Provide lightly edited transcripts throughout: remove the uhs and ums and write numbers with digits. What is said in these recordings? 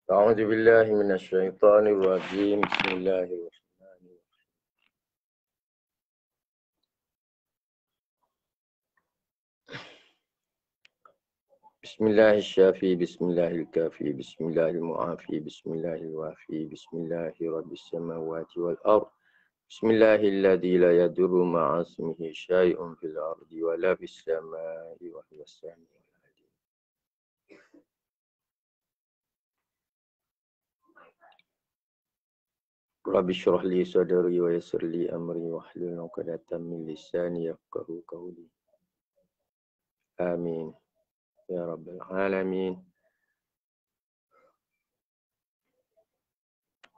أعوذ بالله من الشيطان الرجيم بسم الله الرحمن الرحيم بسم الله الشافي بسم الله الكافي بسم الله المعافي بسم الله الوافي بسم الله رب السماوات والأرض بسم الله الذي لا يضر مع اسمه شيء في الأرض ولا في السماء وهو السميع العليم. رب اشرح لي صدري ويسر لي أمري واحلل عقدة من لساني يفقهوا قولي آمين يا رب العالمين.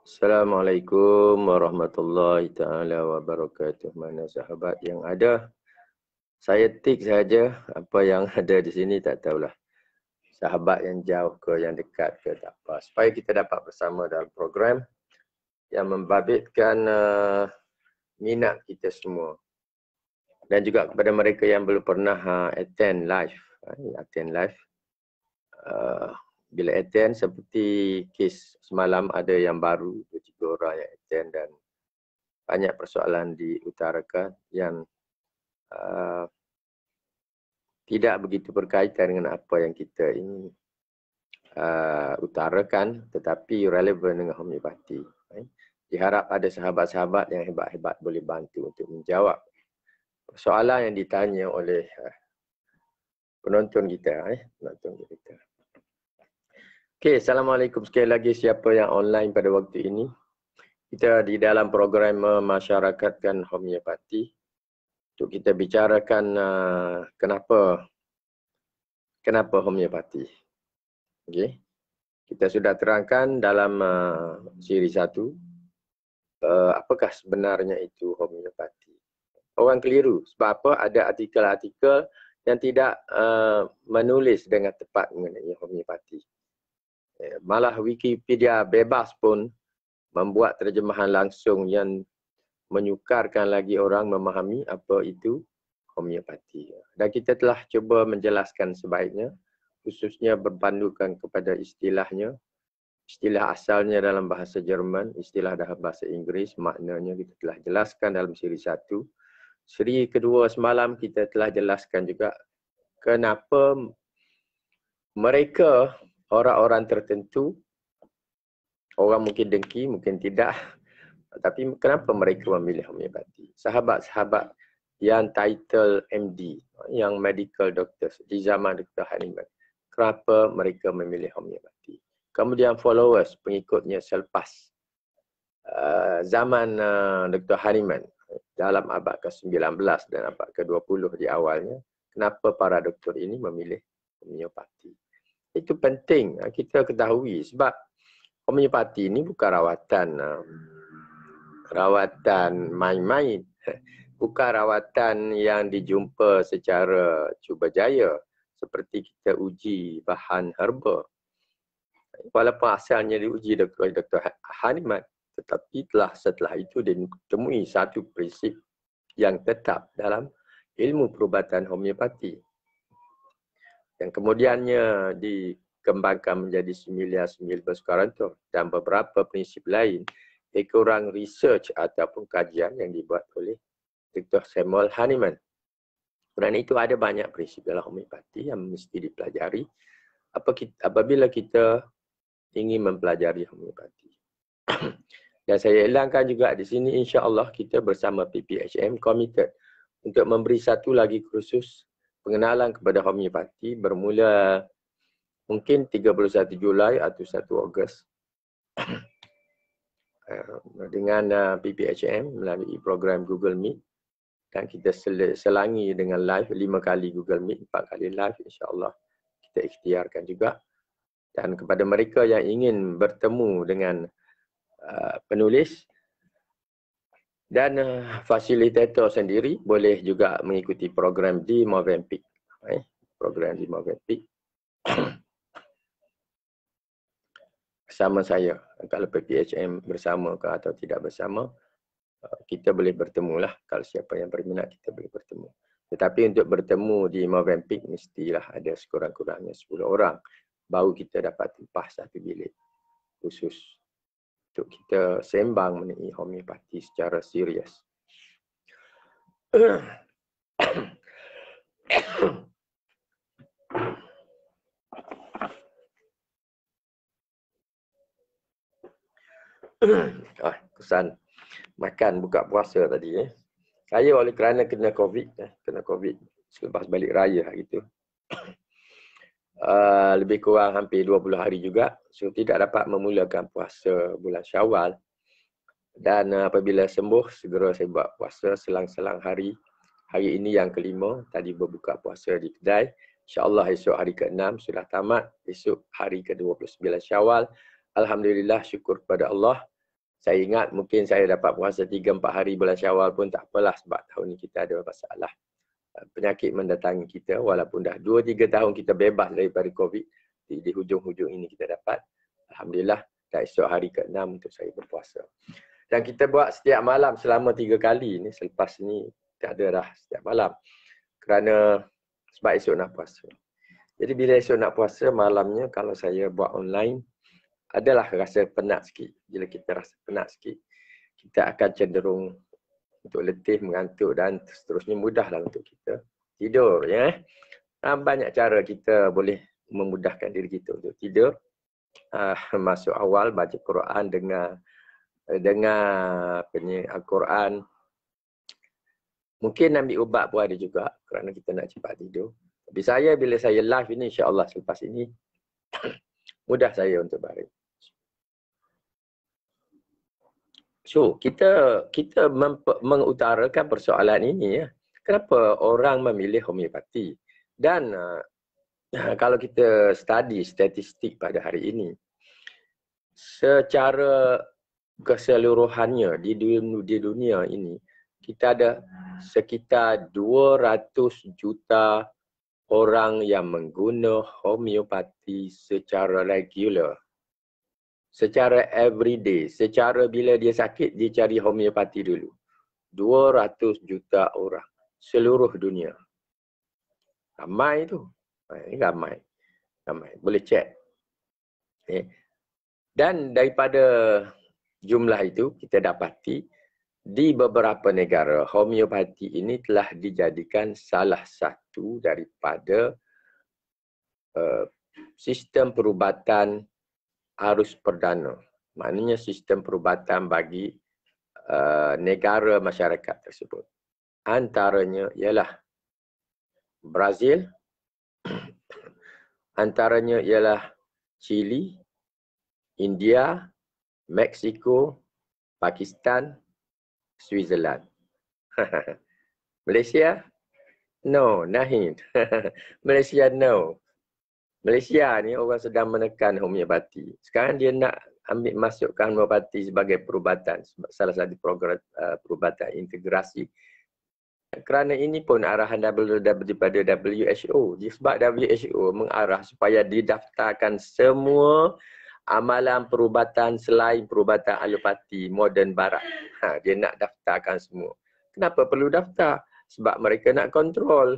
Assalamualaikum warahmatullahi ta'ala wabarakatuh. Mana sahabat yang ada? Saya tik saja, apa yang ada di sini tak tahulah. Sahabat yang jauh ke yang dekat ke tak apa. Supaya kita dapat bersama dalam program yang membabitkan minat kita semua. Dan juga kepada mereka yang belum pernah attend live. Bila attend seperti kes semalam ada yang baru, 2-3 orang yang attend dan banyak persoalan diutarakan yang tidak begitu berkaitan dengan apa yang kita ingin utarakan tetapi relevan dengan homeopati. Diharap ada sahabat-sahabat yang hebat-hebat boleh bantu untuk menjawab soalan yang ditanya oleh penonton kita. Okey, Assalamualaikum sekali lagi siapa yang online pada waktu ini. Kita di dalam program memasyarakatkan homeopati untuk kita bicarakan kenapa homeopati. Okey. Kita sudah terangkan dalam siri 1 apakah sebenarnya itu homeopati. Orang keliru sebab apa? Ada artikel-artikel yang tidak menulis dengan tepat mengenai homeopati. Malah Wikipedia bebas pun membuat terjemahan langsung yang menyukarkan lagi orang memahami apa itu homeopati. Dan kita telah cuba menjelaskan sebaiknya, khususnya berpandukan kepada istilahnya, istilah asalnya dalam bahasa Jerman, istilah dalam bahasa Inggeris, maknanya kita telah jelaskan dalam siri 1. Siri kedua semalam kita telah jelaskan juga kenapa mereka, orang-orang tertentu, orang mungkin dengki, mungkin tidak, tapi kenapa mereka memilih homeopati? Sahabat-sahabat yang title MD, yang medical doctors di zaman Dr. Hahnemann, kenapa mereka memilih homeopati? Kemudian followers, pengikutnya selepas zaman Dr. Hahnemann dalam abad ke-19 dan abad ke-20 di awalnya, kenapa para doktor ini memilih homeopati? Itu penting kita ketahui sebab homeopati ini bukan rawatan main-main. Bukan rawatan yang dijumpa secara cuba jaya seperti kita uji bahan herba. Walaupun asalnya diuji Dr. Hahnemann, tetapi setelah itu ditemui satu prinsip yang tetap dalam ilmu perubatan homeopati. Yang kemudiannya dikembangkan menjadi similia-similia berskarantor dan beberapa prinsip lain kurang research ataupun kajian yang dibuat oleh Dr. Samuel Hahnemann. Dan itu ada banyak prinsip dalam homeopati yang mesti dipelajari apabila kita ingin mempelajari homeopati. Dan saya elangkan juga di sini insya-Allah kita bersama PPHM committed untuk memberi satu lagi kursus pengenalan kepada homeopati bermula mungkin 31 Julai atau 1 Ogos dengan PPHM melalui program Google Meet dan kita selangi dengan live 5 kali Google Meet, 4 kali live insya-Allah kita ikhtiarkan juga. Dan kepada mereka yang ingin bertemu dengan penulis dan fasilitator sendiri boleh juga mengikuti program di Movenpick. Program di Movenpick bersama saya. Kalau PPHM bersama ke atau tidak bersama, kita boleh bertemu lah. Kalau siapa yang berminat kita boleh bertemu. Tetapi untuk bertemu di Movenpick mestilah ada sekurang-kurangnya 10 orang. Baru kita dapat tempah satu bilik. khusus untuk kita sembang mengenai homeopati secara serius. Kesan makan buka puasa tadi. Saya oleh kerana kena COVID, selepas balik raya hari itu. Lebih kurang hampir 20 hari juga. So tidak dapat memulakan puasa bulan Syawal. Dan apabila sembuh, segera saya buat puasa selang-selang hari. Hari ini yang kelima, tadi berbuka puasa di kedai. InsyaAllah esok hari ke-6 sudah tamat. Esok hari ke-29 Syawal. Alhamdulillah, syukur kepada Allah. Saya ingat mungkin saya dapat puasa 3-4 hari bulan Syawal pun tak apalah sebab tahun ni kita ada masalah. Penyakit mendatangi kita walaupun dah 2-3 tahun kita bebas daripada COVID. Di hujung-hujung ini kita dapat. Alhamdulillah, dah esok hari ke-6 untuk saya berpuasa. Dan kita buat setiap malam selama 3 kali ni. Selepas ni tak ada dah setiap malam. Kerana sebab esok nak puasa. Jadi bila esok nak puasa malamnya kalau saya buat online, adalah rasa penat sikit. Bila kita rasa penat sikit, kita akan cenderung untuk letih, mengantuk dan seterusnya mudahlah untuk kita tidur. Ya. Banyak cara kita boleh memudahkan diri kita untuk tidur. Masuk awal, baca Quran, dengar Al-Quran. Mungkin ambil ubat pun ada juga kerana kita nak cepat tidur. Tapi saya bila saya live ini, insya-Allah selepas ini, mudah saya untuk baring. So, kita mengutarakan persoalan ini ya. Kenapa orang memilih homeopati? Dan kalau kita study statistik pada hari ini, secara keseluruhannya di dunia ini, kita ada sekitar 200 juta orang yang mengguna homeopati secara regular. Secara everyday, secara bila dia sakit, dia cari homeopati dulu. 200 juta orang. Seluruh dunia. Ramai tu. Ini ramai. Boleh cek. Dan daripada jumlah itu, kita dapati di beberapa negara, homeopati ini telah dijadikan salah satu daripada sistem perubatan arus perdana. Maknanya sistem perubatan bagi negara masyarakat tersebut. Antaranya ialah Brazil, antaranya ialah Chile, India, Mexico, Pakistan, Switzerland. Malaysia? No, nahin. Malaysia no. Malaysia ni orang sedang menekan homeopati. Sekarang dia nak ambil masukkan homeopati sebagai perubatan, salah satu program perubatan integrasi. Kerana ini pun arahan daripada WHO. Sebab WHO mengarah supaya didaftarkan semua amalan perubatan selain perubatan alopati moden barat. Dia nak daftarkan semua. Kenapa perlu daftar? Sebab mereka nak kontrol.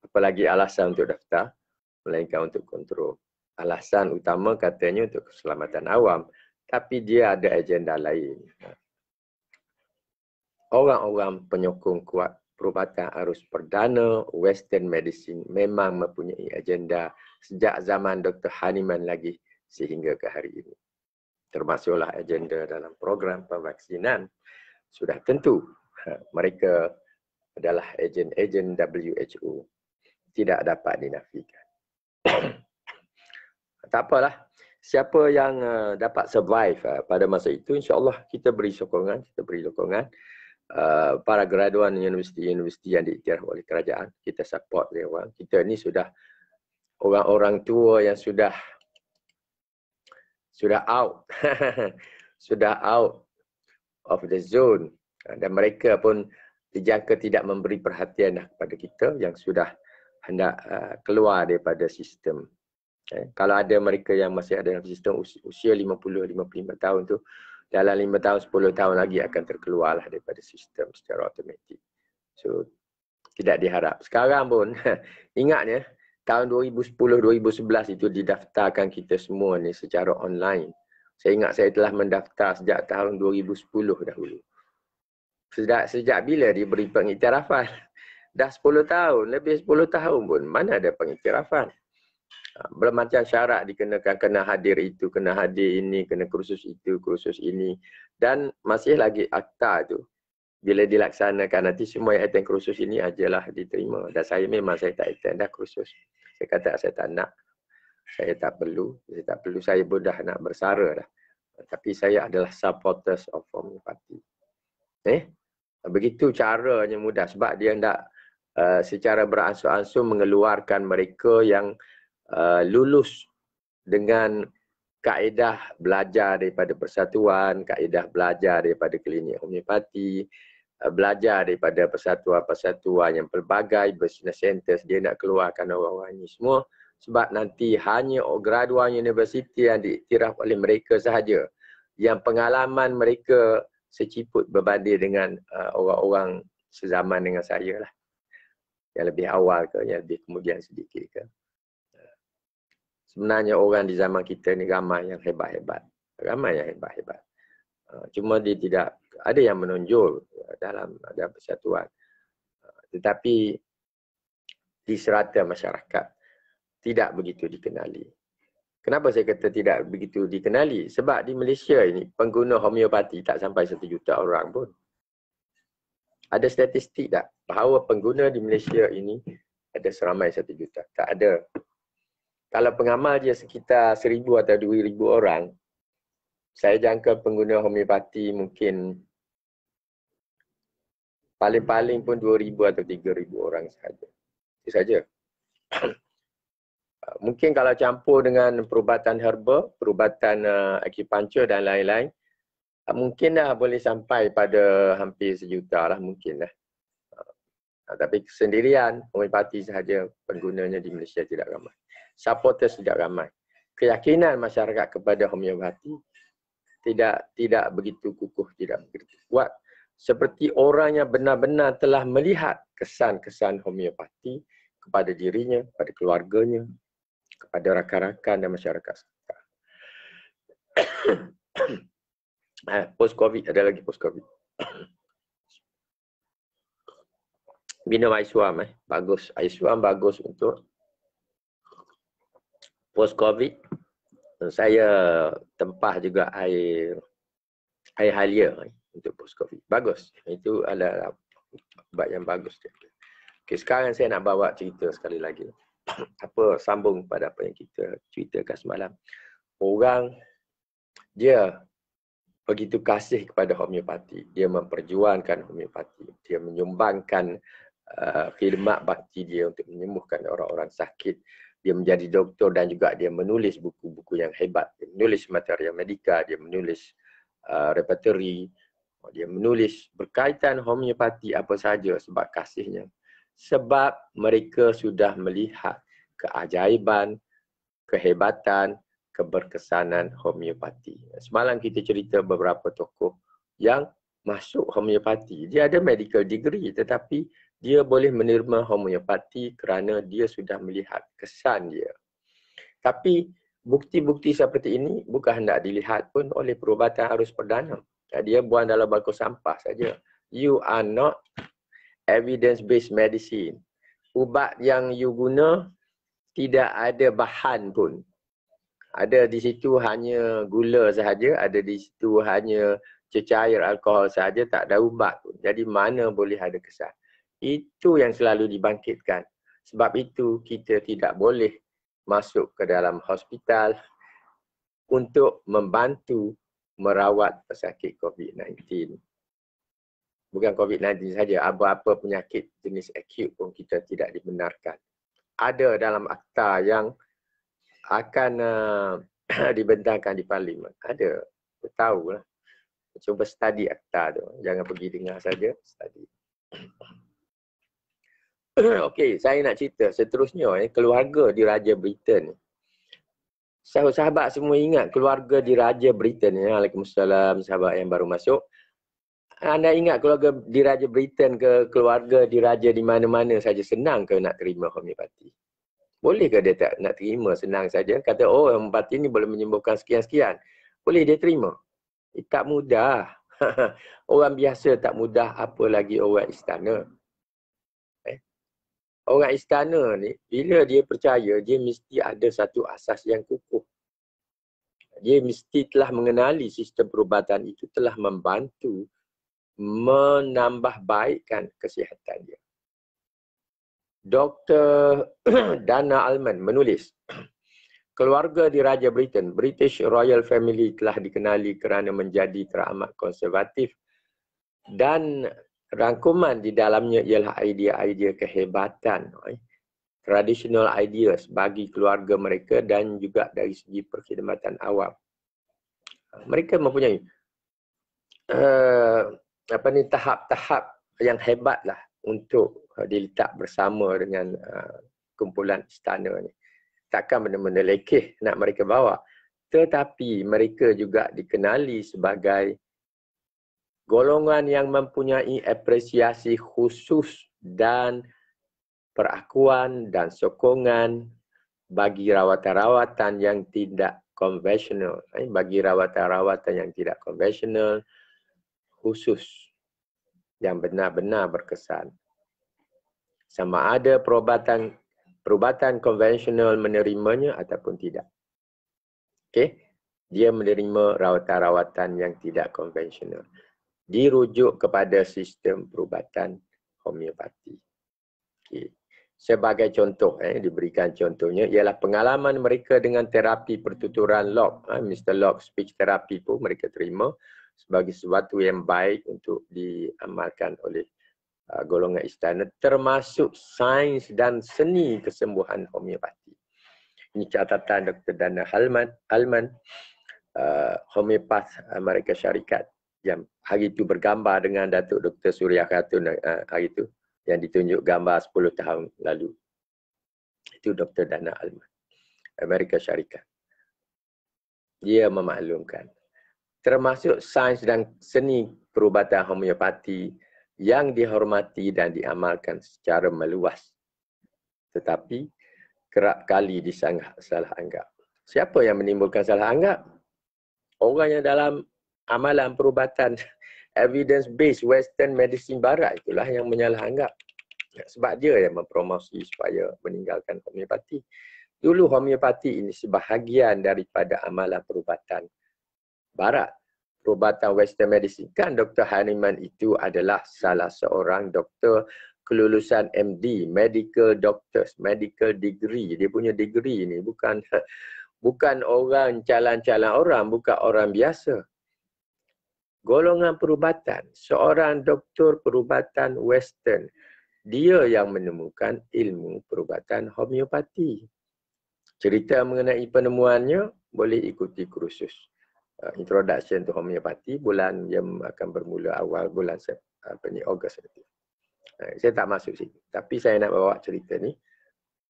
Apalagi alasan untuk daftar? Melainkan untuk kontrol. Alasan utama katanya untuk keselamatan awam. Tapi dia ada agenda lain. Orang-orang penyokong kuat perubatan arus perdana, Western medicine memang mempunyai agenda sejak zaman Dr. Hahnemann lagi sehingga ke hari ini. Termasuklah agenda dalam program pemvaksinan. Sudah tentu mereka adalah ejen-ejen WHO. Tidak dapat dinafikan. Tak apalah. Siapa yang dapat survive pada masa itu, insya-Allah kita beri sokongan, para graduan universiti-universiti yang diiktiraf oleh kerajaan, kita support dia orang. Kita ni sudah orang-orang tua yang sudah out sudah out of the zone, dan mereka pun dijangka tidak memberi perhatian kepada kita yang sudah hendak keluar daripada sistem. Kalau ada mereka yang masih ada dalam sistem usia 50-55 tahun tu, dalam 5 tahun, 10 tahun lagi akan terkeluarlah daripada sistem secara automatik. So, tidak diharap. Sekarang pun, ingat ya, tahun 2010-2011 itu didaftarkan kita semua ni secara online. Saya ingat saya telah mendaftar sejak tahun 2010 dahulu. Sejak bila diberi pengiktirafan? Dah 10 tahun, lebih 10 tahun pun mana ada pengiktirafan. Bermacam syarat dikenakan, kena hadir itu, kena hadir ini, kena kursus itu, kursus ini. Dan masih lagi akta tu. Bila dilaksanakan nanti semua yang attend kursus ini ajalah diterima. Dan saya memang saya tak attend dah kursus. Saya kata saya tak nak. Saya tak perlu. Saya pun dah nak bersara dah. Tapi saya adalah supporters of homeopathy. Begitu caranya mudah sebab dia hendak secara beransur-ansur mengeluarkan mereka yang lulus dengan kaedah belajar daripada persatuan, kaedah belajar daripada klinik homeopati, belajar daripada persatuan-persatuan yang pelbagai, business centers. Dia nak keluarkan orang-orang ini semua sebab nanti hanya graduan universiti yang diiktiraf oleh mereka sahaja yang pengalaman mereka seciput berbanding dengan orang-orang sezaman dengan saya lah. Yang lebih awal ke, yang lebih kemudian sedikit ke. Sebenarnya orang di zaman kita ni ramai yang hebat-hebat. Ramai yang hebat-hebat. Cuma dia tidak, ada yang menonjol dalam persatuan. Tetapi di serata masyarakat tidak begitu dikenali. Kenapa saya kata tidak begitu dikenali? Sebab di Malaysia ini pengguna homeopati tak sampai 1 juta orang pun. Ada statistik tak bahawa pengguna di Malaysia ini ada seramai 1 juta? Tak ada. Kalau pengamal dia sekitar 1,000 atau 2,000 orang, saya jangka pengguna homeopati mungkin paling-paling pun 2,000 atau 3,000 orang sahaja. Itu saja. Mungkin kalau campur dengan perubatan herba, perubatan acupuncture dan lain-lain, mungkin dah boleh sampai pada hampir 1 juta lah mungkin lah. Tapi sendirian, homeopati sahaja penggunanya di Malaysia tidak ramai. Supporters tidak ramai. Keyakinan masyarakat kepada homeopati tidak begitu kukuh, tidak begitu kuat. Seperti orang yang benar-benar telah melihat kesan-kesan homeopati kepada dirinya, kepada keluarganya, kepada rakan-rakan dan masyarakat sekitar. Post-Covid, ada lagi post-Covid. Minum air suam, bagus. Air suam bagus untuk post-Covid. Saya tempah juga air halia untuk post-Covid. Bagus. Itu adalah ubat yang bagus. Okay, sekarang saya nak bawa cerita sekali lagi. Sambung pada apa yang kita ceritakan semalam. Orang dia begitu kasih kepada homeopati. Dia memperjuangkan homeopati. Dia menyumbangkan khidmat bakti dia untuk menyembuhkan orang-orang sakit. Dia menjadi doktor dan juga dia menulis buku-buku yang hebat. Dia menulis material medika, dia menulis repertory, dia menulis berkaitan homeopati apa saja sebab kasihnya. Sebab mereka sudah melihat keajaiban, kehebatan, keberkesanan homeopati. Semalam kita cerita beberapa tokoh yang masuk homeopati. Dia ada medical degree tetapi dia boleh menerima homeopati kerana dia sudah melihat kesan dia. Tapi bukti-bukti seperti ini bukan hendak dilihat pun oleh perubatan arus perdana. Dia buang dalam balkon sampah saja. You are not evidence-based medicine. Ubat yang you guna tidak ada bahan pun. Ada di situ hanya gula sahaja, ada di situ hanya cecair alkohol sahaja, tak ada ubat pun. Jadi mana boleh ada kesan? Itu yang selalu dibangkitkan. Sebab itu kita tidak boleh masuk ke dalam hospital untuk membantu merawat pesakit COVID-19. Bukan COVID-19 saja, apa-apa penyakit jenis akut pun kita tidak dibenarkan. Ada dalam akta yang akan dibentangkan di parlimen. Ada, tahu lah. Cuba study akta tu. Jangan pergi dengar saja, study. Okey, saya nak cerita seterusnya keluarga di Raja Britain. Sahabat semua ingat keluarga di Raja Britain. Waalaikumsalam, sahabat yang baru masuk. Anda ingat keluarga di Raja Britain ke keluarga di Raja di mana-mana saja senang ke nak terima homeopati? Boleh ke dia tak nak terima senang saja? Kata, oh homeopati ni boleh menyembuhkan sekian-sekian. Boleh dia terima? Tak mudah. Orang biasa tak mudah, apa lagi orang istana. Orang istana ni, bila dia percaya, dia mesti ada satu asas yang kukuh. Dia mesti telah mengenali sistem perubatan itu telah membantu menambah baikkan kesihatan dia. Dr. Dana Allman menulis, keluarga di Raja Britain, British Royal Family telah dikenali kerana menjadi teramat konservatif dan rangkuman di dalamnya ialah idea-idea kehebatan, traditional ideas bagi keluarga mereka dan juga dari segi perkhidmatan awam. Mereka mempunyai tahap-tahap yang hebatlah untuk diletak bersama dengan kumpulan istana ni. Takkan benda-benda lekeh nak mereka bawa. Tetapi mereka juga dikenali sebagai golongan yang mempunyai apresiasi khusus dan perakuan dan sokongan bagi rawatan-rawatan yang tidak konvensional. Bagi rawatan-rawatan yang tidak konvensional khusus yang benar-benar berkesan. Sama ada perubatan konvensional menerimanya ataupun tidak. Okey, dia menerima rawatan-rawatan yang tidak konvensional. Dirujuk kepada sistem perubatan homeopati. Okey. Sebagai contoh, diberikan contohnya ialah pengalaman mereka dengan terapi pertuturan Locke. Mr. Locke speech therapy pun mereka terima sebagai sesuatu yang baik untuk diamalkan oleh golongan istana, termasuk sains dan seni kesembuhan homeopati. Ini catatan Dr. Dana Allman, homeopat Amerika Syarikat, yang hari itu bergambar dengan Datuk Dr. Suria Khatun hari itu, yang ditunjuk gambar 10 tahun lalu. Itu Dr. Dana Allman, Amerika Syarikat. Dia memaklumkan, termasuk sains dan seni perubatan homeopati yang dihormati dan diamalkan secara meluas. Tetapi kerap kali disanggah salah anggap. Siapa yang menimbulkan salah anggap? Orang yang dalam amalan perubatan evidence-based western medicine barat itulah yang menyalah anggap. Sebab dia yang mempromosi supaya meninggalkan homeopati. Dulu homeopati ini sebahagian daripada amalan perubatan barat. Perubatan western medicine. Kan Dr. Hahnemann itu adalah salah seorang doktor kelulusan MD, medical doctors, medical degree. Dia punya degree ni bukan orang calon-calon orang, bukan orang biasa. Golongan perubatan, seorang doktor perubatan western, dia yang menemukan ilmu perubatan homeopati. Cerita mengenai penemuannya boleh ikuti kursus Introduction to Homeopathy, bulan yang akan bermula awal bulan Ogos nanti. Saya tak masuk situ. Tapi saya nak bawa cerita ni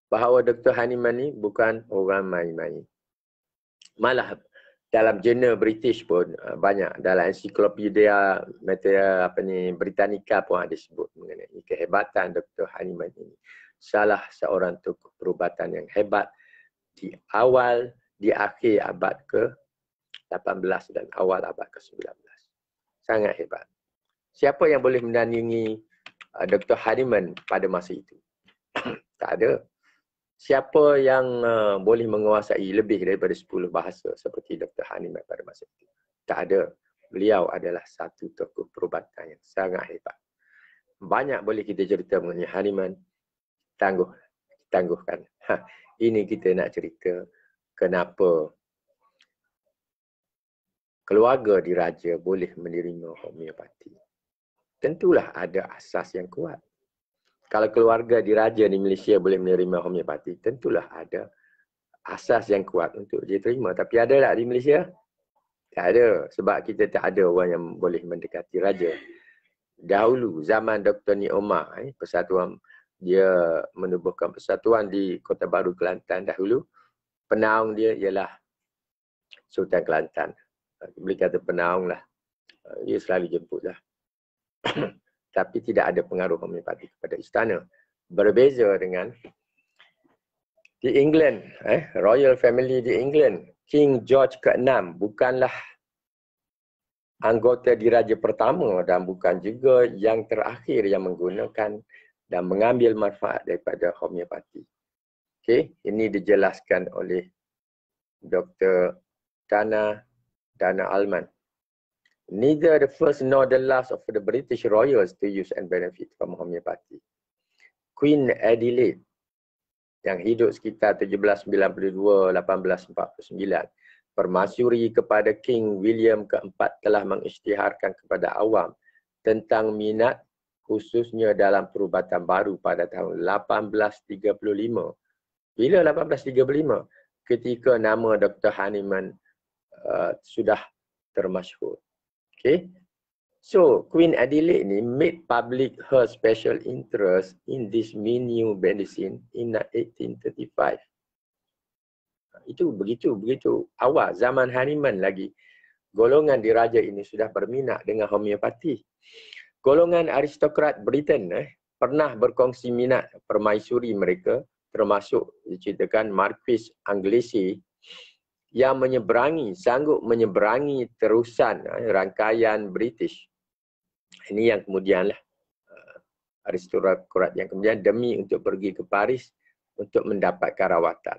bahawa Dr. Hahnemann ni bukan orang main-main. Malah dalam jurnal British pun banyak, dalam ensiklopedia Britannica pun ada sebut mengenai kehebatan Dr. Hahnemann ini. Salah seorang tokoh perubatan yang hebat di akhir abad ke-18 dan awal abad ke-19. Sangat hebat. Siapa yang boleh menandingi Dr. Hahnemann pada masa itu? Tak ada. Siapa yang boleh menguasai lebih daripada 10 bahasa seperti Dr. Hahnemann pada masa itu? Tak ada. Beliau adalah satu tokoh perubatan yang sangat hebat. Banyak boleh kita cerita mengenai Hahnemann. Tangguhkan. Ini kita nak cerita kenapa keluarga diraja boleh menerima homeopati. Tentulah ada asas yang kuat. Kalau keluarga diraja di Malaysia boleh menerima homeopati, tentulah ada asas yang kuat untuk dia terima. Tapi ada tak di Malaysia? Tak ada. Sebab kita tak ada orang yang boleh mendekati raja. Dahulu, zaman Dr. Ni Omar, persatuan, dia menubuhkan persatuan di Kota Baru, Kelantan dahulu. Penaung dia ialah Sultan Kelantan. Boleh kata penaung lah. Dia selalu jemput lah. Tapi tidak ada pengaruh homeopati kepada istana. Berbeza dengan Di England, Royal Family di England, King George ke-6 bukanlah anggota diraja pertama dan bukan juga yang terakhir yang menggunakan dan mengambil manfaat daripada homeopati. Okey, ini dijelaskan oleh Dr. Dana Allman. Neither the first nor the last of the British royals to use and benefit from homeopathy. Queen Adelaide yang hidup sekitar 1792-1849 permasyuri kepada King William keempat telah mengisytiharkan kepada awam tentang minat khususnya dalam perubatan baru pada tahun 1835. Bila 1835? Ketika nama Dr. Hahnemann sudah termasyhur. Okay. So, Queen Adelaide ni made public her special interest in this new medicine in 1835. Itu begitu awal zaman Hahnemann lagi. Golongan diraja ini sudah berminat dengan homeopati. Golongan aristokrat Britain pernah berkongsi minat permaisuri mereka, termasuk diceritakan Marquis Anglesey yang sanggup menyeberangi terusan rangkaian British. Ini yang kemudianlah aristokrat yang kemudian demi untuk pergi ke Paris untuk mendapatkan rawatan.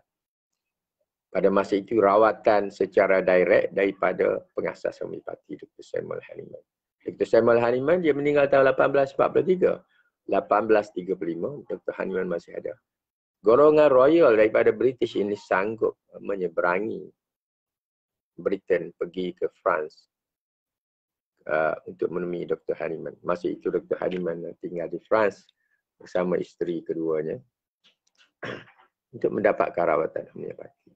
Pada masa itu rawatan secara direct daripada pengasas homeopati Dr. Samuel Hahnemann. Dr. Samuel Hahnemann dia meninggal tahun 1843. 1835 Dr. Hahnemann masih ada. Golongan royal daripada British ini sanggup menyeberangi Britain pergi ke France untuk menemui Dr. Hahnemann. Masa itu Dr. Hahnemann tinggal di France bersama isteri keduanya untuk mendapatkan rawatan homeopati.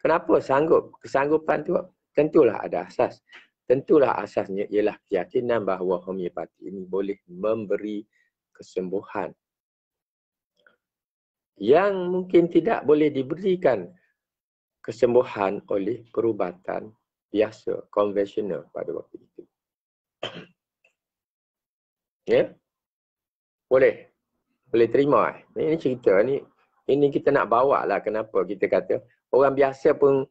Kenapa sanggup? Kesanggupan tu tentulah ada asas. Tentulah asasnya ialah keyakinan bahawa homeopati ini boleh memberi kesembuhan yang mungkin tidak boleh diberikan kesembuhan oleh perubatan biasa, konvensional pada waktu itu. Ya? Boleh terima. Ini cerita ni, ini kita nak bawa lah kenapa kita kata orang biasa pun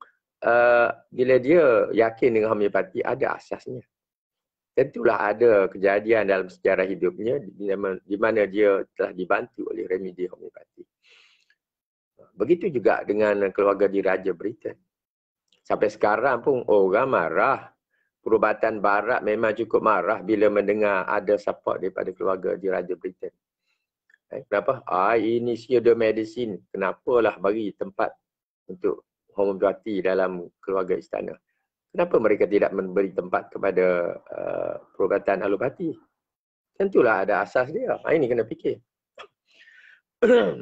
bila dia yakin dengan homeopati ada asasnya. Tentulah ada kejadian dalam sejarah hidupnya di mana dia telah dibantu oleh remedi homeopati. Begitu juga dengan keluarga diraja Britain. Sampai sekarang pun orang marah. Perubatan barat memang cukup marah bila mendengar ada support daripada keluarga diraja Britain. Kenapa? Ini pseudo medicine. Kenapalah bagi tempat untuk homeopati dalam keluarga istana? Kenapa mereka tidak memberi tempat kepada perubatan alopati? Tentulah ada asas dia. Ini kena fikir.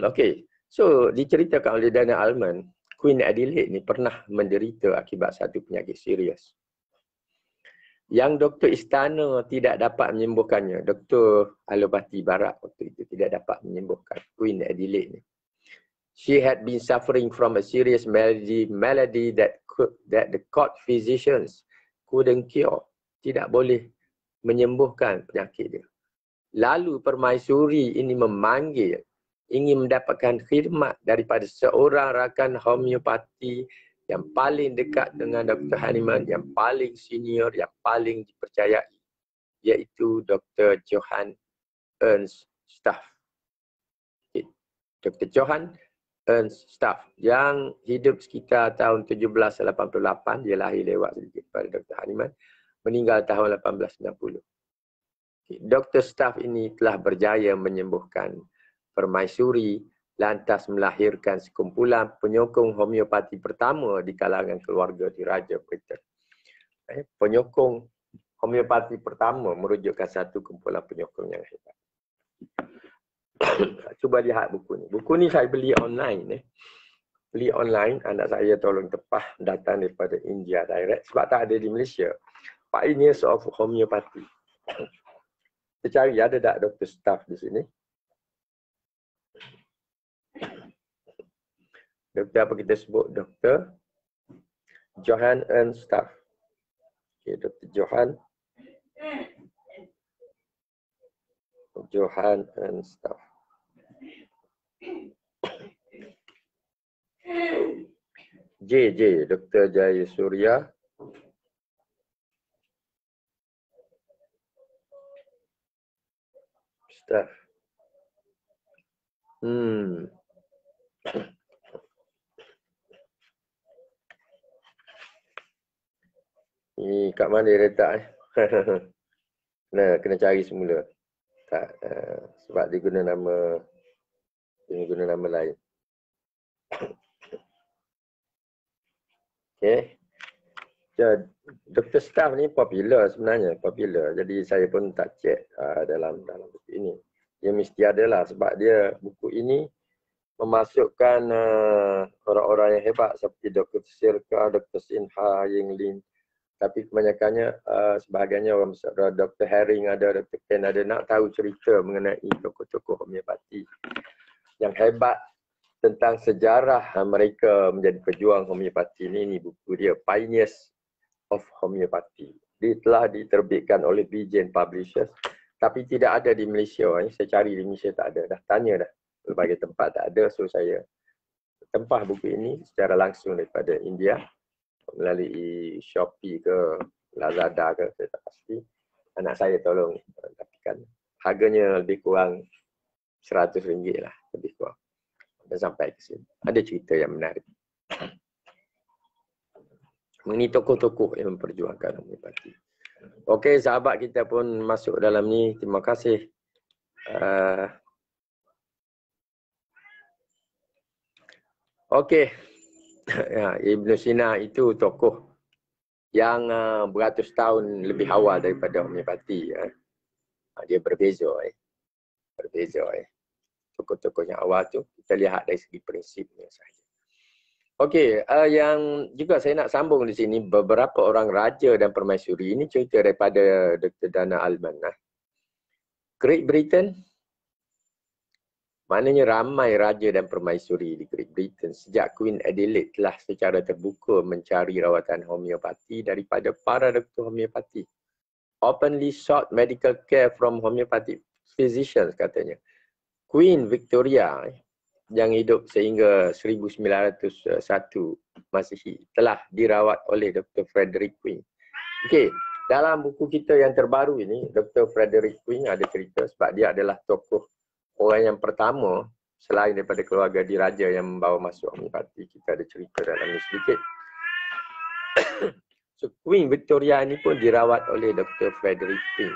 Okey. So, diceritakan oleh Dana Allman, Queen Adelaide ni pernah menderita akibat satu penyakit serius. Yang doktor istana tidak dapat menyembuhkannya. Doktor alopati barat waktu itu tidak dapat menyembuhkan Queen Adelaide ni. She had been suffering from a serious malady that the court physicians couldn't cure. Tidak boleh menyembuhkan penyakit dia. Lalu permaisuri ini ingin mendapatkan khidmat daripada seorang rakan homeopati yang paling dekat dengan Dr. Hahnemann, yang paling senior, yang paling dipercayai, iaitu Dr. Johann Ernst Staff. Dr. Johann Ernst Staff yang hidup sekitar tahun 1788, dia lahir lewat sedikit pada Dr. Hahnemann, meninggal tahun 1890. Dr. Staff ini telah berjaya menyembuhkan permaisuri, lantas melahirkan sekumpulan penyokong homeopati pertama di kalangan keluarga diraja Britain. Penyokong homeopati pertama merujukkan satu kumpulan penyokong yang hebat. Cuba lihat buku ni. Buku ni saya beli online. Beli online, anak saya tolong tepah, datang daripada India direct sebab tak ada di Malaysia. Pioneers of Homeopathy. Kita cari ada tak Dr. Staff di sini? Doktor apa kita sebut? Dr. Johann Ernst Staff. Okay, Dr. Johann Ernst Staff. Dr. Jayasurya. Staff. Ni kat mana dia letak kena cari semula. Tak, sebab dia guna nama lain. Okey. Dr. Staff ni popular sebenarnya, popular. Jadi saya pun tak check dalam buku ini. Dia mesti adalah sebab dia buku ini memasukkan orang-orang yang hebat seperti Dr. Sirka, Dr. Sinha, Ying Lin. Tapi kebanyakannya sebahagiannya orang besar, Dr. Herring ada, Dr. Ken ada, nak tahu cerita mengenai tokoh-tokoh homeopati yang hebat tentang sejarah mereka menjadi pejuang homeopati. Ini buku dia, Pioneers of Homeopathy. Dia telah diterbitkan oleh Bijen Publishers, tapi tidak ada di Malaysia. Saya cari di Malaysia tak ada. Dah tanya dah berbagai tempat tak ada, so saya tempah buku ini secara langsung daripada India melalui Shopee ke Lazada ke, saya tak pasti. Anak saya tolong dapatkan. Harganya lebih kurang RM100 lah, lebih kurang. Dan sampai ke sini. Ada cerita yang menarik mengenai tokoh-tokoh yang memperjuangkan homeopati. Okey, sahabat kita pun masuk dalam ni. Terima kasih. Okey. Ya, Ibn Sina itu tokoh yang beratus tahun lebih awal daripada homeopati. Dia berbeza. Berbeza. Tokoh-tokoh yang awal tu kita lihat dari segi prinsipnya sahaja. Okey, yang juga saya nak sambung di sini, beberapa orang raja dan permaisuri. Ini cerita daripada Dr. Dana Alman. Great Britain, maknanya ramai raja dan permaisuri di Great Britain sejak Queen Adelaide telah secara terbuka mencari rawatan homeopati daripada para doktor homeopati. Openly sought medical care from homeopathic physicians, katanya. Queen Victoria yang hidup sehingga 1901 Masihi telah dirawat oleh Dr. Frederick Queen. Okey, dalam buku kita yang terbaru ini, Dr. Frederick Queen ada cerita sebab dia adalah tokoh orang yang pertama selain daripada keluarga diraja yang membawa masuk homeopati. Kita ada cerita dalam ini sedikit. So, Queen Victoria ini pun dirawat oleh Dr. Frederick Queen.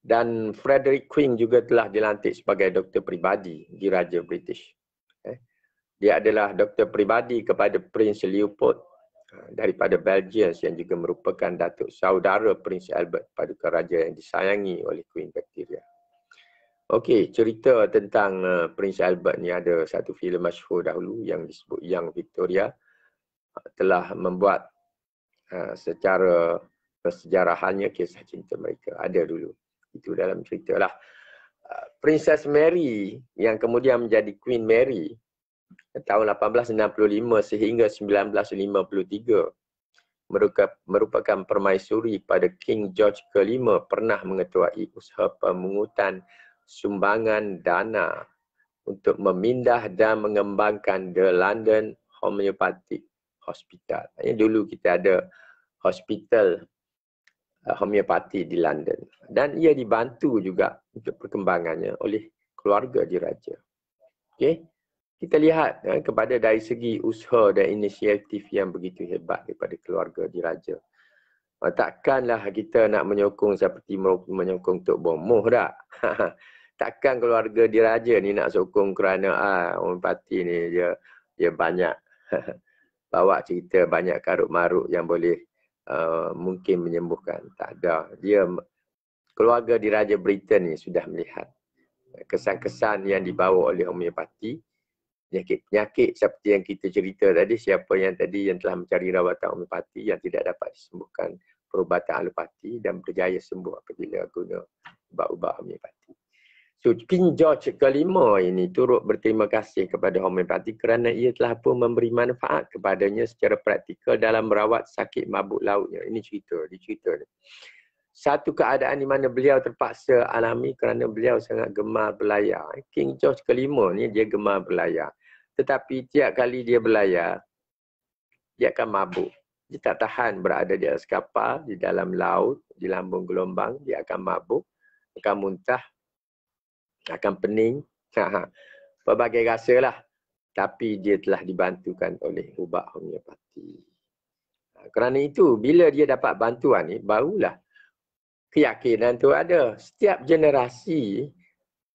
Dan Frederick Queen juga telah dilantik sebagai doktor peribadi di Raja British. Dia adalah doktor peribadi kepada Prince Leopold daripada Belgium yang juga merupakan datuk saudara Prince Albert, paduka raja yang disayangi oleh Queen Victoria. Okey, cerita tentang Prince Albert ni ada satu filem masyhur dahulu yang disebut Young Victoria, telah membuat secara kesejarahannya kisah cinta mereka. Ada dulu. Itu dalam cerita lah. Princess Mary yang kemudian menjadi Queen Mary tahun 1865 sehingga 1953 merupakan permaisuri pada King George ke-5, pernah mengetuai usaha pemungutan sumbangan dana untuk memindah dan mengembangkan The London Homeopathic Hospital. Dulu kita ada hospital homeopati di London dan ia dibantu juga untuk perkembangannya oleh keluarga diraja. Okey, kita lihat kepada dari segi usaha dan inisiatif yang begitu hebat daripada keluarga diraja. Takkanlah kita nak menyokong seperti menyokong Tok Bomoh dah. Takkan keluarga diraja ni nak sokong kerana homeopati ni dia banyak bawa cerita banyak karut-marut yang boleh mungkin menyembuhkan. Tak ada. Dia keluarga diraja Britain ni sudah melihat kesan-kesan yang dibawa oleh homeopati, penyakit-penyakit seperti yang kita cerita tadi, siapa yang telah mencari rawatan homeopati yang tidak dapat disembuhkan perubatan alopati dan berjaya sembuh apabila guna ubat-ubat homeopati. So, King George ke-5 ini turut berterima kasih kepada homeopati kerana ia telah pun memberi manfaat kepadanya secara praktikal dalam merawat sakit mabuk lautnya. Ini cerita ni. Satu keadaan di mana beliau terpaksa alami kerana beliau sangat gemar berlayar. King George ke-5 ni dia gemar berlayar. Tetapi tiap kali dia berlayar, dia akan mabuk. Dia tak tahan berada di atas kapal, di dalam laut, di lambung gelombang. Dia akan mabuk, akan muntah, akan pening. Pelbagai rasa lah. Tapi dia telah dibantukan oleh ubat homeopati. Kerana itu, bila dia dapat bantuan ni, barulah keyakinan tu ada. Setiap generasi,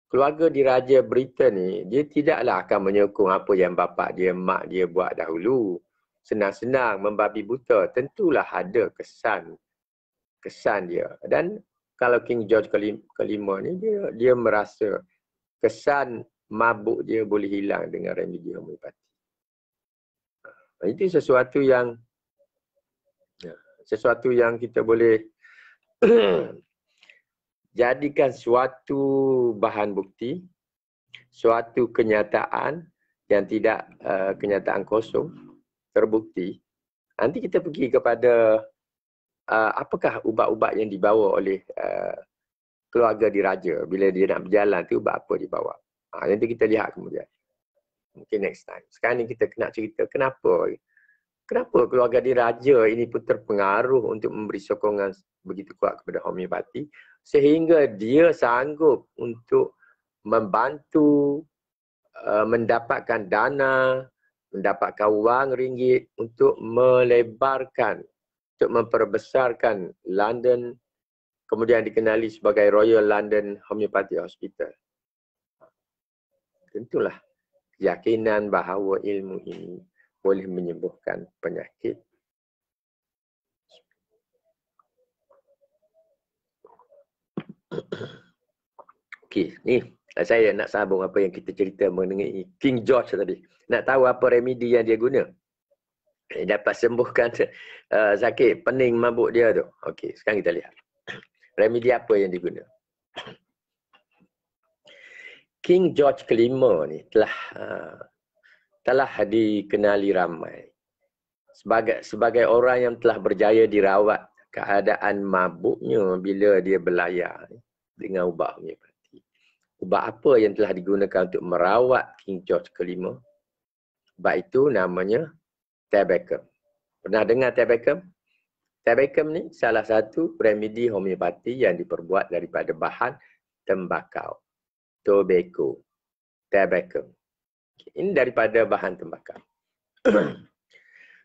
keluarga diraja Britain ni, dia tidaklah akan menyokong apa yang bapa dia, mak dia buat dahulu. Senang-senang, membabi buta. Tentulah ada kesan dia. Dan kalau King George kelima ni, dia merasa kesan mabuk dia boleh hilang dengan remedi homeopati. Itu sesuatu yang kita boleh jadikan suatu bahan bukti, suatu kenyataan yang tidak kenyataan kosong, terbukti. Nanti kita pergi kepada apakah ubat-ubat yang dibawa oleh keluarga diraja bila dia nak berjalan tu, ubat apa dibawa. Nanti kita lihat kemudian. Mungkin next time. Sekarang ni kita nak cerita kenapa keluarga diraja ini pun terpengaruh untuk memberi sokongan begitu kuat kepada homeopati sehingga dia sanggup untuk membantu mendapatkan dana, mendapatkan wang ringgit untuk melebarkan, untuk memperbesarkan London, kemudian dikenali sebagai Royal London Homeopathy Hospital. Tentulah keyakinan bahawa ilmu ini boleh menyembuhkan penyakit. Okey, ni saya nak sambung apa yang kita cerita mengenai King George tadi. Nak tahu apa remedi yang dia guna? Dapat sembuhkan sakit pening mabuk dia tu. Okey, sekarang kita lihat. Remedi apa yang diguna? King George kelima ni telah dikenali ramai sebagai orang yang telah berjaya dirawat keadaan mabuknya bila dia berlayar dengan ubat homeopati. Ubat apa yang telah digunakan untuk merawat King George kelima? Ubat itu namanya Tabacum. Pernah dengar Tabacum? Tabacum ni salah satu remedi homeopati yang diperbuat daripada bahan tembakau. Tobacco. Tabacum. Ini daripada bahan tembakau.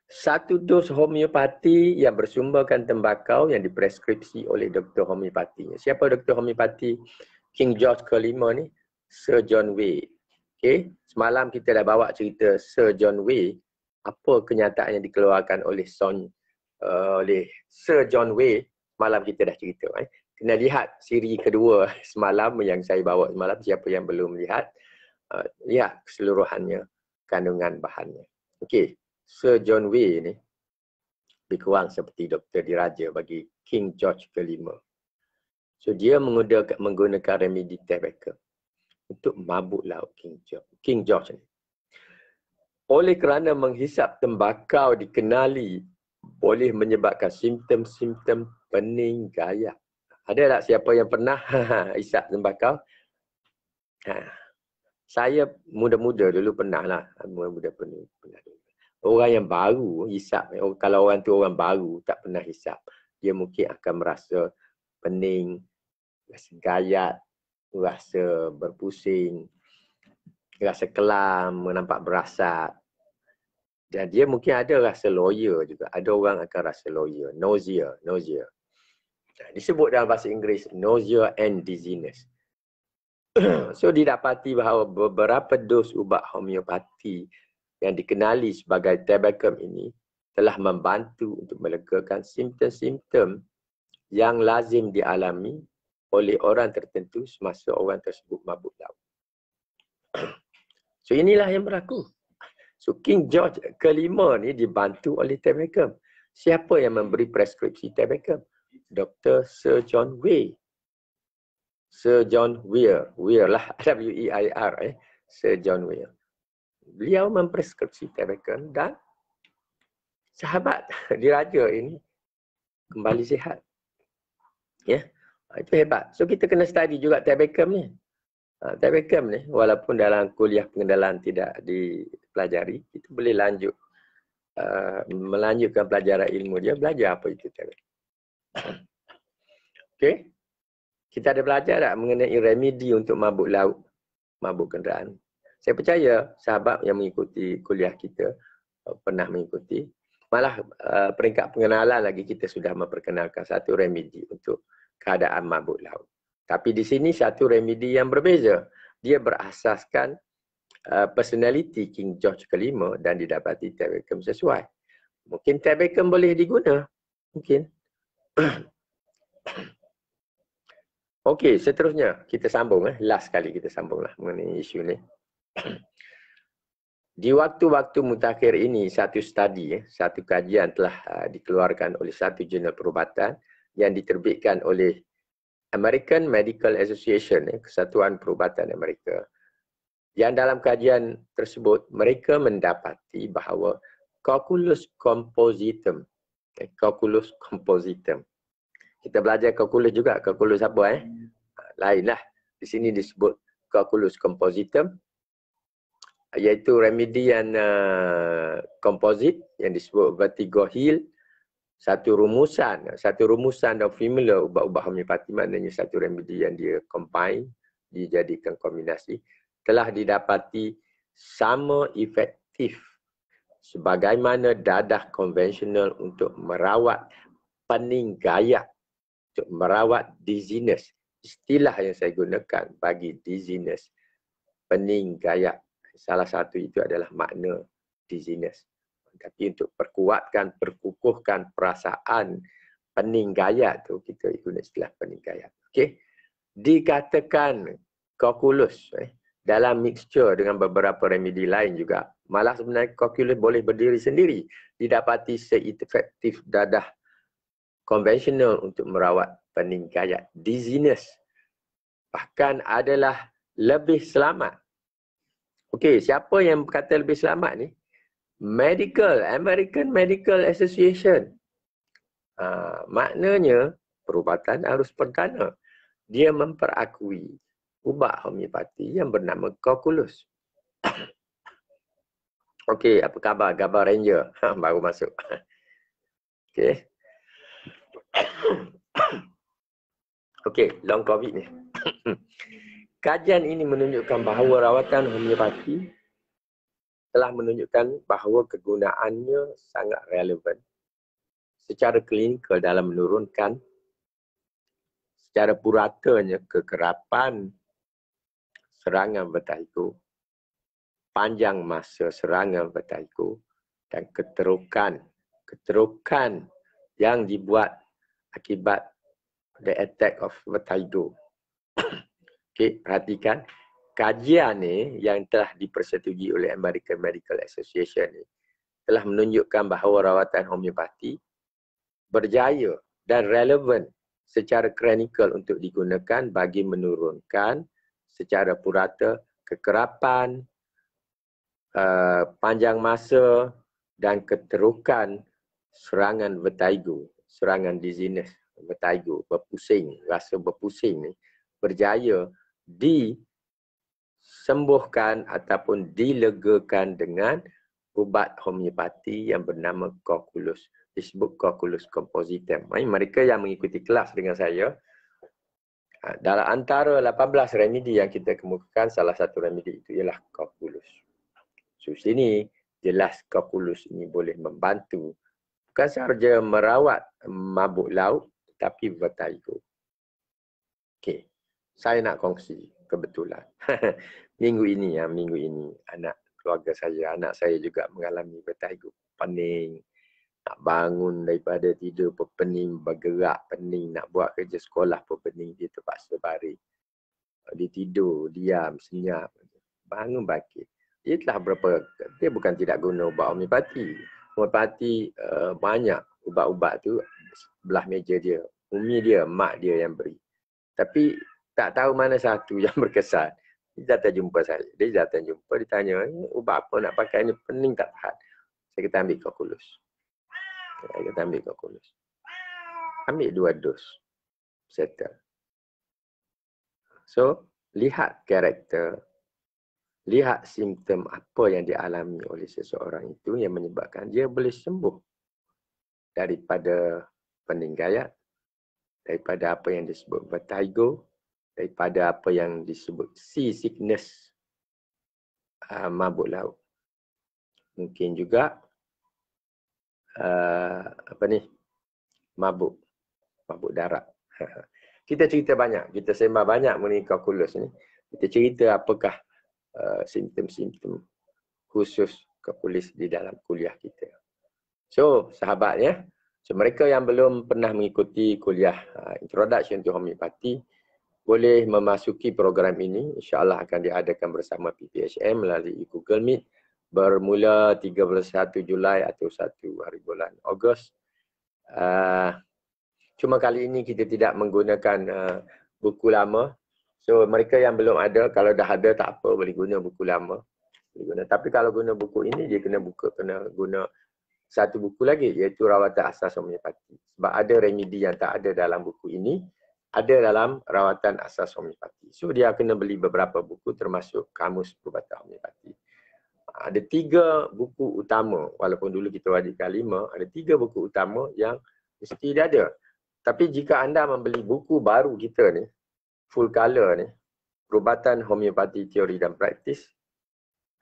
Satu dos homeopati yang bersumberkan tembakau yang dipreskripsi oleh doktor homeopatinya. Siapa doktor homeopati King George kelima ni? Sir John Way. Okay? Semalam kita dah bawa cerita Sir John Way. Apa kenyataan yang dikeluarkan oleh Sir John Way. Semalam kita dah cerita. Kena lihat siri kedua semalam yang saya bawa semalam. Siapa yang belum lihat, lihat keseluruhannya, kandungan bahannya. Okey, Sir John Way ni lebih kurang seperti doktor diraja bagi King George kelima. So dia menggunakan remedi Tabacum untuk mabuk laut King George ni. Oleh kerana menghisap tembakau dikenali boleh menyebabkan simptom-simptom pening gaya. Ada tak siapa yang pernah hisap tembakau? Saya muda-muda dulu pernah lah. Muda-muda pernah dulu. Orang yang baru hisap, kalau orang tu orang baru tak pernah hisap, dia mungkin akan merasa pening, rasa gayat, rasa berpusing, rasa kelam, nampak berasap. Dan dia mungkin ada rasa loya juga. Ada orang akan rasa loya, nausea. Disebut dalam bahasa Inggeris nausea and dizziness. So didapati bahawa beberapa dos ubat homeopati yang dikenali sebagai Tabacum ini telah membantu untuk melegakan simptom-simptom yang lazim dialami oleh orang tertentu semasa orang tersebut mabuk laut. So inilah yang berlaku. So King George kelima ni dibantu oleh Tabacum. Siapa yang memberi preskripsi Tabacum? Dr. Sir John Way. Sir John Weir. Weir lah, W-E-I-R. Sir John Weir. Beliau mempreskripsi Tabacum dan sahabat diraja ini kembali sihat. Ya, itu hebat. So kita kena study juga Tabacum ni. Tabacum ni walaupun dalam kuliah pengenalan tidak pelajari, kita boleh melanjutkan pelajaran ilmu dia, belajar apa itu TBK. Okey. Kita ada belajar tak mengenai remedi untuk mabuk laut, mabuk kenderaan? Saya percaya sahabat yang mengikuti kuliah kita pernah mengikuti. Malah peringkat pengenalan lagi kita sudah memperkenalkan satu remedi untuk keadaan mabuk laut. Tapi di sini satu remedi yang berbeza. Dia berasaskan personality King George ke-5 dan didapati Ted Beckham sesuai. Mungkin Ted Beckham boleh diguna. Mungkin. Okey, seterusnya kita sambung. Last kali kita sambunglah mengenai isu ni. Di waktu-waktu mutakhir ini, satu studi, satu kajian telah dikeluarkan oleh satu jurnal perubatan yang diterbitkan oleh American Medical Association, Kesatuan Perubatan Amerika. Yang dalam kajian tersebut, mereka mendapati bahawa calculus compositum. Calculus compositum. Kita belajar calculus juga. Calculus apa? Lainlah. Di sini disebut calculus compositum, iaitu remedi yang komposit yang disebut vertigo hill. Satu rumusan dan formula ubat-ubat homeopati, maknanya satu remedi yang dia combine, dijadikan kombinasi, telah didapati sama efektif sebagaimana dadah konvensional untuk merawat pening gayak, untuk merawat dizziness. Istilah yang saya gunakan bagi dizziness, pening gayak, salah satu itu adalah makna dizziness. Tapi untuk perkukuhkan perasaan pening gayak tu, kita guna istilah pening gayak. Okey. Dikatakan calculus dalam mixture dengan beberapa remedi lain juga. Malah sebenarnya calculus boleh berdiri sendiri. Didapati seefektif dadah konvensional untuk merawat pening gayak, dizziness. Bahkan adalah lebih selamat. Okey, siapa yang kata lebih selamat ni? American Medical Association. Maknanya perubatan arus perdana. Dia memperakui ubat homeopati yang bernama calculus. Okey, apa khabar? Gambar Ranger baru masuk. Okey. Okey, long COVID ni. Kajian ini menunjukkan bahawa rawatan homeopati telah menunjukkan bahawa kegunaannya sangat relevan secara klinikal dalam menurunkan secara puratanya kekerapan serangan vertigo, panjang masa serangan vertigo dan keterukan yang dibuat akibat the attack of vertigo. Okey, perhatikan kajian ni yang telah dipersetujui oleh American Medical Association ni telah menunjukkan bahawa rawatan homeopati berjaya dan relevan secara klinikal untuk digunakan bagi menurunkan secara purata kekerapan, panjang masa dan keterukan serangan vertigo, serangan dizziness, vertigo, berpusing, rasa berpusing ni berjaya disembuhkan ataupun dilegakan dengan ubat homeopati yang bernama calculus. Disebut calculus compositum. Mereka yang mengikuti kelas dengan saya, dalam antara 18 remedi yang kita kemukakan, salah satu remedi itu ialah calculus. So sini jelas calculus ini boleh membantu bukan sahaja merawat mabuk laut tetapi vertigo. Okey. Saya nak kongsi kebetulan. minggu ini anak keluarga saya, anak saya juga mengalami vertigo, pening, nak bangun daripada tidur pun pening, bergerak pening, nak buat kerja sekolah pun pening, dia terpaksa baring. Dia tidur, diam, senyap, bangun bangkit. Dia telah dia bukan tidak guna ubat homeopati. Homeopati banyak ubat-ubat tu sebelah meja dia. Umi dia, mak dia yang beri. Tapi tak tahu mana satu yang berkesan. Dia datang jumpa saya. Dia tanya, ubat apa nak pakai ni, pening tak tahan. Saya kata ambil calculus. Ambil 2 dos. Settle. So, lihat karakter lihat simptom apa yang dialami oleh seseorang itu yang menyebabkan dia boleh sembuh daripada peninggalan, daripada apa yang disebut vertigo, daripada apa yang disebut sea sickness, mabuk laut. Mungkin juga mabuk darat. Kita cerita banyak, kita sembah banyak mengenai kalkulus ni. Kita cerita apakah simptom-simptom khusus kalkulus di dalam kuliah kita. So, sahabatnya, so mereka yang belum pernah mengikuti kuliah Introduction to Homeopathy, boleh memasuki program ini. InsyaAllah akan diadakan bersama PPHM melalui Google Meet bermula 31 Julai atau 1 hari bulan Ogos. Cuma kali ini kita tidak menggunakan buku lama. So mereka yang belum ada, kalau dah ada tak apa, boleh guna buku lama. Tapi kalau guna buku ini, dia kena guna satu buku lagi, iaitu Rawatan Asas Homeopati. Sebab ada remedi yang tak ada dalam buku ini, ada dalam Rawatan Asas Homeopati. So dia kena beli beberapa buku termasuk Kamus Perubatan Homeopati. Ada 3 buku utama, walaupun dulu kita wajibkan 5, ada 3 buku utama yang mesti dia ada. Tapi jika anda membeli buku baru kita ni, full color ni, Perubatan Homeopati Teori dan Praktis,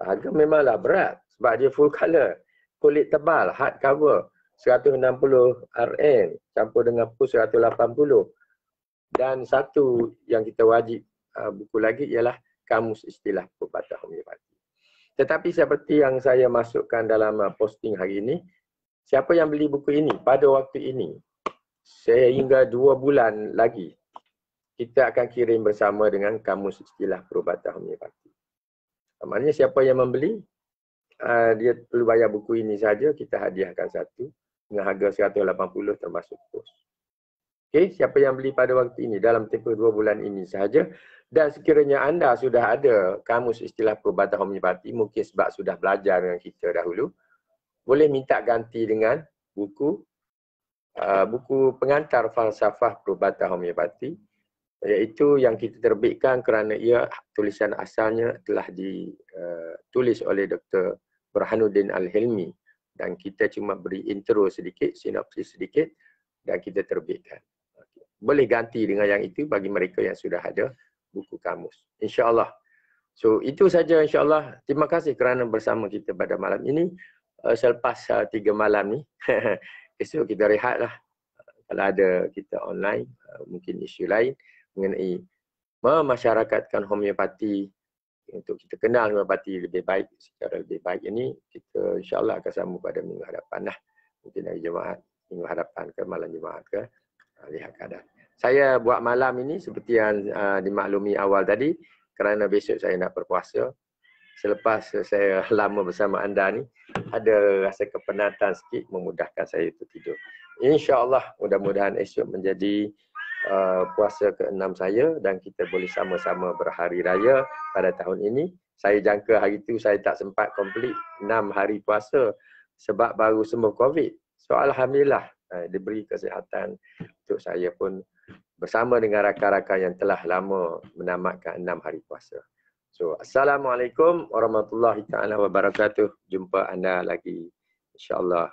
harga memanglah berat sebab dia full color, kulit tebal, hard cover, 160 Rm campur dengan pus 180. Dan satu yang kita wajib buku lagi ialah Kamus Istilah Perubatan Homeopati. Tetapi seperti yang saya masukkan dalam posting hari ini, siapa yang beli buku ini pada waktu ini, sehingga 2 bulan lagi, kita akan kirim bersama dengan Kamus Istilah Perubatan Homeopati. Maknanya siapa yang membeli, dia perlu bayar buku ini saja, kita hadiahkan satu dengan harga 180 termasuk pos. Okey, siapa yang beli pada waktu ini dalam tempoh 2 bulan ini sahaja, dan sekiranya anda sudah ada Kamus Istilah Perubatan Homeopati, mungkin sebab sudah belajar dengan kita dahulu, boleh minta ganti dengan buku pengantar falsafah perubatan homeopati, iaitu yang kita terbitkan kerana ia tulisan asalnya telah ditulis oleh Dr. Burhanuddin Al-Hilmi, dan kita cuma beri intro sedikit, sinopsis sedikit, dan kita terbitkan. Boleh ganti dengan yang itu bagi mereka yang sudah ada buku kamus, insya-Allah. So itu saja, insya-Allah. Terima kasih kerana bersama kita pada malam ini. Selepas 3 malam ni, esok kita rehatlah. Kalau ada kita online, mungkin isu lain mengenai memasyarakatkan homeopati, untuk kita kenal homeopati lebih baik, secara lebih baik ini, kita insya-Allah akan sambung pada minggu hadapan lah. Mungkin hari Jumaat, minggu hadapan ke malam Jumaat ke, lihat keadaan. Saya buat malam ini seperti yang dimaklumi awal tadi, kerana besok saya nak berpuasa. Selepas saya lama bersama anda ni, ada rasa kepenatan sikit, memudahkan saya untuk tidur. InsyaAllah, mudah-mudahan esok menjadi puasa ke-6 saya, dan kita boleh sama-sama berhari raya pada tahun ini. Saya jangka hari itu saya tak sempat komplit 6 hari puasa sebab baru sembuh COVID. So alhamdulillah, diberi kesihatan untuk saya pun bersama dengan rakan-rakan yang telah lama menamatkan 6 hari puasa. So assalamualaikum warahmatullahi taala wabarakatuh. Jumpa anda lagi insya-Allah.